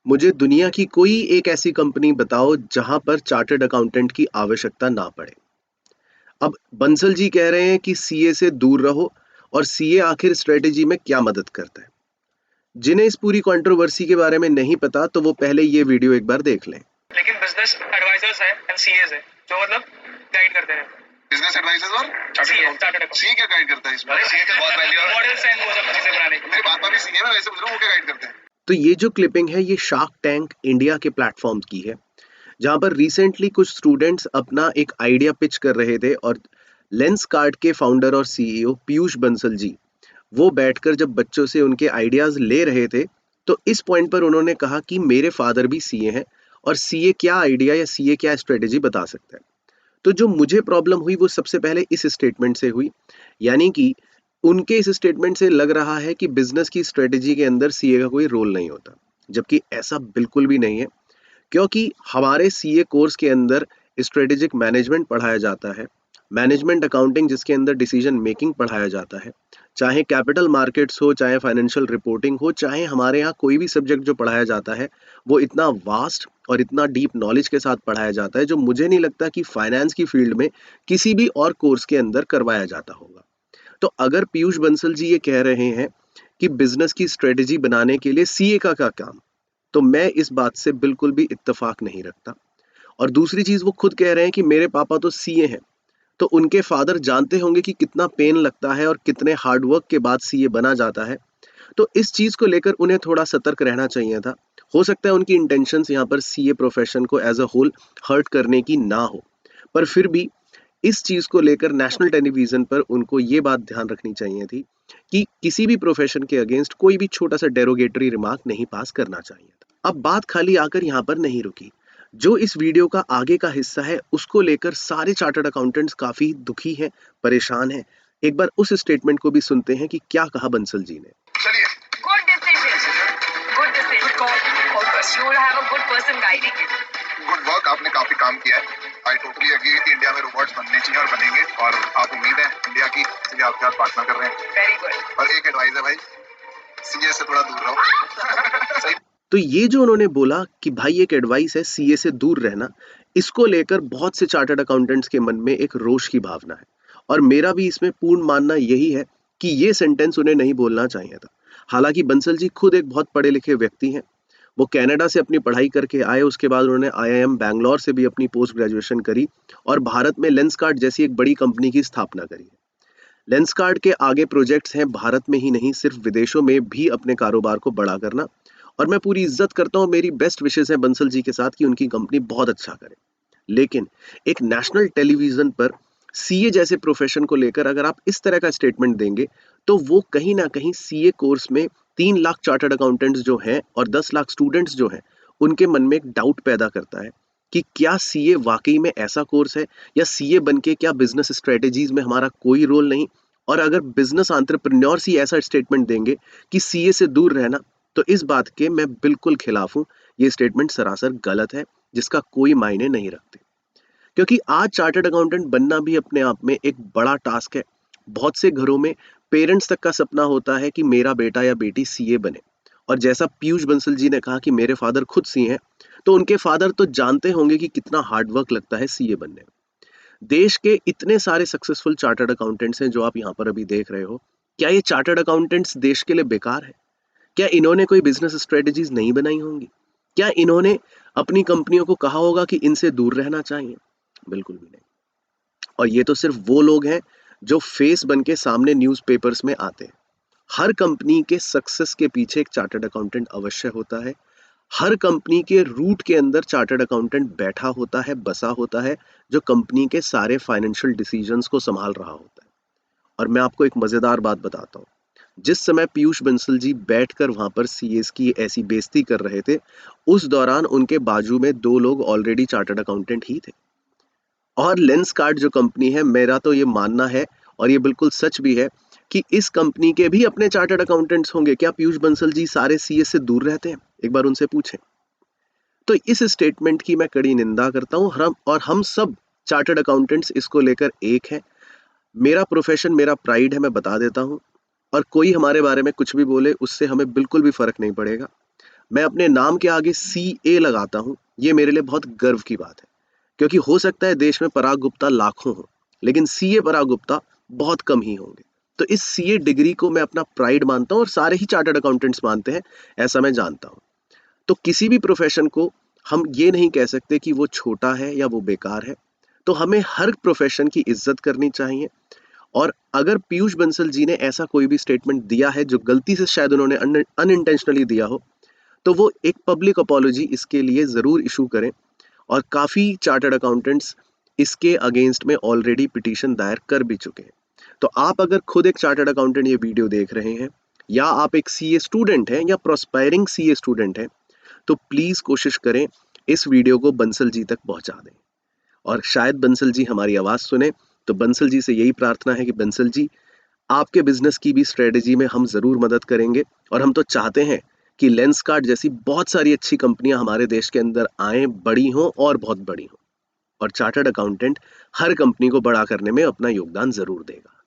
मुझे दुनिया की कोई एक ऐसी कंपनी बताओ जहां पर चार्टर्ड अकाउंटेंट की आवश्यकता ना पड़े। अब बंसल जी कह रहे हैं कि सीए से दूर रहो, और सीए आखिर स्ट्रेटेजी में क्या मदद करता है। जिन्हें इस पूरी कंट्रोवर्सी के बारे में नहीं पता तो वो पहले ये वीडियो एक बार देख लें। लेकिन बिजनेस एडवाइजर्स हैं एंड सीएस है जो मतलब गाइड करते हैं। बिजनेस एडवाइजर्स और चार्टर्ड अकाउंटेंट सी क्या गाइड करता है इसमें? सी के बहुत वैल्यू है, मॉडल्स एंड वो सब चीजें बनाने की। मेरे पापा भी सी है, मैं वैसे पूछ रहा हूं वो क्या गाइड करते हैं। तो ये जो क्लिपिंग है ये शार्क टैंक इंडिया के प्लेटफॉर्म की है, जहां पर रिसेंटली कुछ स्टूडेंट्स अपना एक आइडिया पिच कर रहे थे, और लेंस कार्ड के फाउंडर और सीईओ पीयूष बंसल जी वो बैठकर जब बच्चों से उनके आइडियाज ले रहे थे, तो इस पॉइंट पर उन्होंने कहा कि मेरे फादर भी सीए हैं, और सीए क्या आइडिया या सीए क्या स्ट्रेटेजी बता सकता है। तो जो मुझे प्रॉब्लम हुई वो सबसे पहले इस स्टेटमेंट से हुई, यानी कि उनके इस स्टेटमेंट से लग रहा है कि बिजनेस की स्ट्रेटेजी के अंदर सीए का कोई रोल नहीं होता, जबकि ऐसा बिल्कुल भी नहीं है। क्योंकि हमारे सीए कोर्स के अंदर स्ट्रेटेजिक मैनेजमेंट पढ़ाया जाता है, मैनेजमेंट अकाउंटिंग जिसके अंदर डिसीजन मेकिंग पढ़ाया जाता है, चाहे कैपिटल मार्केट्स हो, चाहे फाइनेंशियल रिपोर्टिंग हो, चाहे हमारे यहाँ कोई भी सब्जेक्ट जो पढ़ाया जाता है वो इतना वास्ट और इतना डीप नॉलेज के साथ पढ़ाया जाता है, जो मुझे नहीं लगता कि फाइनेंस की फील्ड में किसी भी और कोर्स के अंदर करवाया जाता होगा। तो अगर पीयूष बंसल जी ये कह रहे हैं कि बिजनेस की स्ट्रेटेजी बनाने के लिए सीए का क्या काम, तो मैं इस बात से बिल्कुल भी इत्तेफाक नहीं रखता। और दूसरी चीज वो खुद कह रहे हैं कि मेरे पापा तो सीए हैं, तो उनके फादर जानते होंगे कि कितना पेन लगता है और कितने हार्डवर्क के बाद सीए बना जाता है। तो इस चीज को लेकर उन्हें थोड़ा सतर्क रहना चाहिए था। हो सकता है उनकी इंटेंशंस यहाँ पर सीए प्रोफेशन को एज अ होल हर्ट करने की ना हो, पर फिर भी इस चीज को लेकर नेशनल टेलीविजन पर उनको ये बात ध्यान रखनी चाहिए थी कि किसी भी प्रोफेशन के अगेंस्ट कोई भी छोटा सा डेरोगेटरी रिमार्क नहीं पास करना चाहिए था। अब बात खाली आकर यहाँ पर नहीं रुकी। जो इस वीडियो का आगे का हिस्सा है उसको लेकर सारे चार्टर्ड अकाउंटेंट्स काफी दुखी हैं, परेशान हैं। एक बार उस स्टेटमेंट को भी सुनते हैं कि क्या कहा बंसल जी ने। चलिए, good decision, good decision, good call, all the best, you will have a good person guiding you. Good work, आपने काफी काम किया है। आई टोटली एग्री कि इंडिया में रोबोट्स बनने चाहिए और बनेंगे, और आप उम्मीद है इंडिया की, इसलिए आपके साथ पार्टनर कर रहे हैं। Very good. और एक एडवाइस है भाई, सीए से थोड़ा दूर रहो। सही। तो ये जो उन्होंने बोला कि भाई एक एडवाइस है सीए से दूर रहना, इसको लेकर बहुत से चार्टर्ड अकाउंटेंट्स के मन में एक रोष की भावना है, और मेरा भी इसमें पूर्ण मानना यही है कि ये सेंटेंस उन्हें नहीं बोलना चाहिए था। हालांकि बंसल जी खुद एक बहुत पढ़े लिखे व्यक्ति हैं। वो कनाडा से अपनी पढ़ाई करके आए, उसके बाद उन्होंने आईआईएम बैंगलोर से भी अपनी पोस्ट ग्रेजुएशन करी, और भारत में लेंसकार्ट जैसी एक बड़ी कंपनी की स्थापना करी है। लेंसकार्ट के आगे प्रोजेक्ट्स हैं भारत में ही नहीं, सिर्फ विदेशों में भी अपने कारोबार को बड़ा करना। और मैं पूरी इज्जत करता हूँ, मेरी बेस्ट विशेष है बंसल जी के साथ कि उनकी कंपनी बहुत अच्छा करे। लेकिन एक नेशनल टेलीविजन पर सीए जैसे प्रोफेशन को लेकर अगर आप इस तरह का स्टेटमेंट देंगे, तो वो कहीं ना कहीं सीए कोर्स में 3 लाख चार्टर्ड अकाउंटेंट्स जो हैं और 10 लाख स्टूडेंट्स जो हैं, उनके मन में एक डाउट पैदा करता है कि क्या सीए वाकई में ऐसा कोर्स है, या सीए बन के क्या बिजनेस स्ट्रेटेजीज में हमारा कोई रोल नहीं। और अगर बिजनेस एंटरप्रेन्योर्स ही ऐसा स्टेटमेंट देंगे कि सीए से दूर रहना, तो इस बात के मैं बिल्कुल खिलाफ हूँ। ये स्टेटमेंट सरासर गलत है, जिसका कोई मायने नहीं रखते। क्योंकि आज चार्टर्ड अकाउंटेंट बनना भी अपने आप में एक बड़ा टास्क है। बहुत से घरों में पेरेंट्स तक का सपना होता है कि मेरा बेटा या बेटी सीए बने। और जैसा पीयूष बंसल जी ने कहा कि मेरे फादर खुद सीए हैं, तो उनके फादर तो जानते होंगे कि कितना हार्ड वर्क लगता है सीए बनने में। देश के इतने सारे सक्सेसफुल चार्टर्ड अकाउंटेंट्स हैं जो आप यहाँ पर अभी देख रहे हो, क्या ये चार्टर्ड अकाउंटेंट्स देश के लिए बेकार है? क्या इन्होंने कोई बिजनेस स्ट्रेटेजीज नहीं बनाई होंगी? क्या इन्होंने अपनी कंपनियों को कहा होगा कि इनसे दूर रहना चाहिए? बिल्कुल भी नहीं। और ये तो सिर्फ वो लोग हैं जो फेस बन के सामने न्यूज़पेपर्स में आते हैं। हर कंपनी के सक्सेस के पीछे एक चार्टर्ड अकाउंटेंट अवश्य होता है। हर कंपनी के रूट के अंदर चार्टर्ड अकाउंटेंट बैठा होता है, बसा होता है, जो कंपनी के सारे फाइनेंशियल डिसीजंस को संभाल रहा होता है। और मैं आपको एक मजेदार बात बताता हूँ। जिस समय पीयूष बंसल जी बैठकर वहां पर सीएस की ऐसी बेइज्जती कर रहे थे, उस दौरान उनके बाजू में 2 लोग ऑलरेडी चार्टर्ड अकाउंटेंट ही थे। और लेंस कार्ड जो कंपनी है, मेरा तो ये मानना है और ये बिल्कुल सच भी है कि इस कंपनी के भी अपने चार्टर्ड अकाउंटेंट्स होंगे। क्या पीयूष बंसल जी सारे सीए से दूर रहते हैं? एक बार उनसे पूछें। तो इस स्टेटमेंट की मैं कड़ी निंदा करता हूँ। हम सब चार्टर्ड अकाउंटेंट्स इसको लेकर एक हैं। मेरा प्रोफेशन मेरा प्राइड है, मैं बता देता हूँ। और कोई हमारे बारे में कुछ भी बोले उससे हमें बिल्कुल भी फर्क नहीं पड़ेगा। मैं अपने नाम के आगे CA लगाता हूँ, ये मेरे लिए बहुत गर्व की बात है, क्योंकि हो सकता है देश में पराग गुप्ता लाखों हों, लेकिन CA पराग गुप्ता बहुत कम ही होंगे। तो इस CA डिग्री को मैं अपना प्राइड मानता हूँ और सारे ही चार्टर्ड अकाउंटेंट्स मानते हैं, ऐसा मैं जानता हूँ। तो किसी भी प्रोफेशन को हम ये नहीं कह सकते कि वो छोटा है या वो बेकार है। तो हमें हर प्रोफेशन की इज्जत करनी चाहिए। और अगर पीयूष बंसल जी ने ऐसा कोई भी स्टेटमेंट दिया है जो गलती से शायद उन्होंने अनइंटेंशनली दिया हो, तो वो एक पब्लिक अपॉलॉजी इसके लिए ज़रूर इशू करें। और काफ़ी चार्टर्ड अकाउंटेंट्स इसके अगेंस्ट में ऑलरेडी पिटीशन दायर कर भी चुके हैं। तो आप अगर खुद एक चार्टर्ड अकाउंटेंट ये वीडियो देख रहे हैं, या आप एक CA स्टूडेंट हैं या प्रोस्पायरिंग CA स्टूडेंट हैं, तो प्लीज़ कोशिश करें इस वीडियो को बंसल जी तक पहुंचा दें। और शायद बंसल जी हमारी आवाज़ सुने। तो बंसल जी से यही प्रार्थना है कि बंसल जी, आपके बिजनेस की भी स्ट्रेटेजी में हम ज़रूर मदद करेंगे। और हम तो चाहते हैं कि लेंसकार्ट जैसी बहुत सारी अच्छी कंपनियां हमारे देश के अंदर आएं, बड़ी हों और बहुत बड़ी हों। और चार्टर्ड अकाउंटेंट हर कंपनी को बड़ा करने में अपना योगदान ज़रूर देगा।